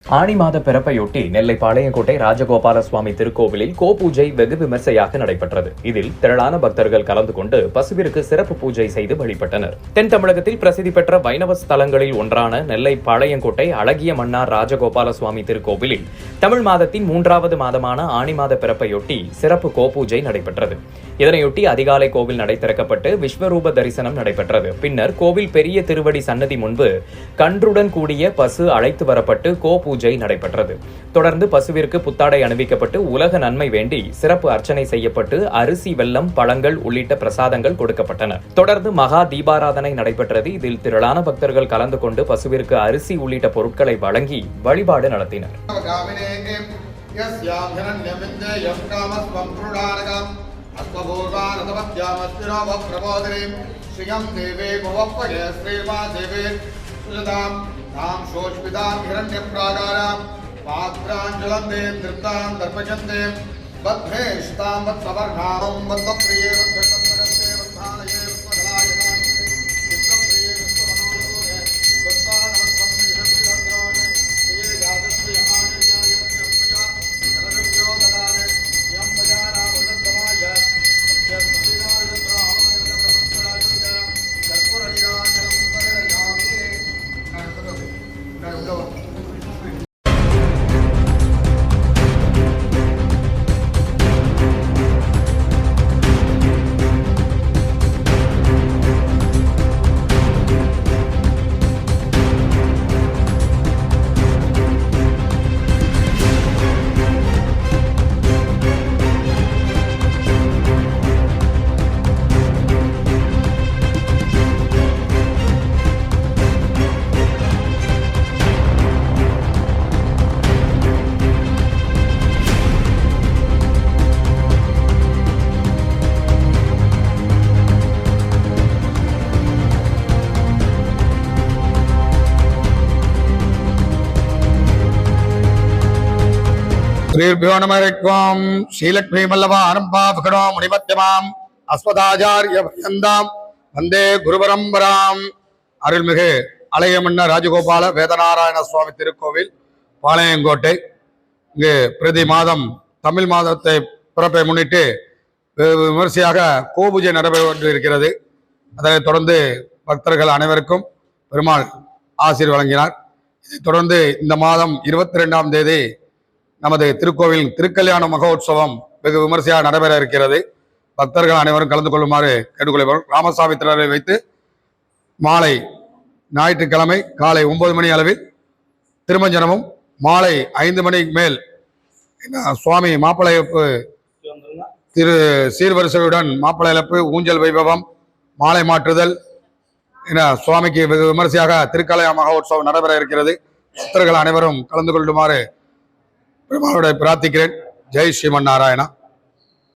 ஆனி மாத பிறப்பையொட்டி நெல்லை பாளையங்கோட்டை ராஜகோபால சுவாமி திருக்கோவிலில் கோபூஜை வெகு விமர்சையாக நடைபெற்றது. இதில் திரளான பக்தர்கள் கலந்து கொண்டு பசுவிற்கு சிறப்பு பூஜை செய்து வழிபட்டனர். தென் தமிழகத்தில் பிரசித்தி பெற்ற வைணவ ஸ்தலங்களில் ஒன்றான நெல்லை பாளையங்கோட்டை அழகிய மன்னார் ராஜகோபால சுவாமி திருக்கோவிலில் தமிழ் மாதத்தின் 3வது மாதமான ஆனி மாத பிறப்பையொட்டி சிறப்பு கோபூஜை நடைபெற்றது. இதனையொட்டி அதிகாலை கோவில் நடை திறக்கப்பட்டு விஸ்வரூப தரிசனம் நடைபெற்றது. பின்னர் கோவில் பெரிய திருவடி சன்னதி முன்பு கன்றுடன் கூடிய பசு அழைத்து வரப்பட்டு பூஜை நடைபெற்றது. தொடர்ந்து பசுவிற்கு புத்தாடை அணிவிக்கப்பட்டு உலக நன்மை வேண்டி சிறப்பு அர்ச்சனை செய்யப்பட்டு அரிசி, வெல்லம், பழங்கள் உள்ளிட்ட பிரசாதங்கள் கொடுக்கப்பட்டன. தொடர்ந்து மகா தீபாராதனை நடைபெற்றது. இதில் திரளான பக்தர்கள் கலந்து கொண்டு பசுவிற்கு அரிசி உள்ளிட்ட பொருட்களை வழங்கி வழிபாடு நடத்தினர். तां शोष्पितां हिरण्यप्राकारां वाक्राञ्जलं दे तृप्तां दर्पयन्ते बद्धेष्टां वत्सवर्णां वत्सप्रिये वत्सप्तगस्ते वत्सालये वत्सगलायतां विश्वप्रिये विश्वमनोदूरे वत्सानवत्सम्मिजन्तिरन्त्रान् प्रिये जातश्रियमानिर्यायस्य उपजा नरभ्यो ददाने यं भजाना वदद्धमाय सत्यस्मविदायत्रामनगरसहस्रायुजा कर्पूरनिराजनं परिणयामि. श्रीभ्यो नमः श्रीलक्ष्मी मल्लभ आरंभा विघ्नो मुनिमध्यमाम् अस्मदाचार्य पर्यन्ताम् वन्दे गुरुपरम्पराम्. அருள்மிகு அழகிய மன்னார் ராஜகோபால வேதநாராயண சுவாமி திருக்கோவில் பாளையங்கோட்டை. இங்கு பிரதி மாதம் தமிழ் மாதத்தை பிறப்பை முன்னிட்டு விமர்சையாக கோபூஜை நடைபெற்று இருக்கிறது. அதனைத் தொடர்ந்து பக்தர்கள் அனைவருக்கும் பெருமாள் ஆசீர் வழங்கினார். இதைத் தொடர்ந்து இந்த மாதம் 22ஆம் தேதி நமது திருக்கோவில் திருக்கல்யாண மகோத்சவம் வெகு விமர்சையாக நடைபெற இருக்கிறது. பக்தர்கள் அனைவரும் கலந்து கொள்ளுமாறு கேட்டுக்கொள்கிறோம். ராமசாமி திரளை வைத்து மாலை ஞாயிற்றுக்கிழமை காலை 9 மணி அளவில் திருமஞ்சனமும் மாலை 5 மணி மேல் சுவாமி மாப்பிள்ளையப்பு திரு சீர்வரிசையுடன் மாப்பிள்ளையப்பு ஊஞ்சல் வைபவம் மாலை மாற்றுதல் சுவாமிக்கு வெகு விமர்சையாக திருக்கல்யாண மகோத்சவம் நடைபெற இருக்கிறது. பக்தர்கள் அனைவரும் கலந்து கொள்ளுமாறு பெருமாளுடைய பிரார்த்திக்கிறேன். ஜெய் ஸ்ரீமன் நாராயணா.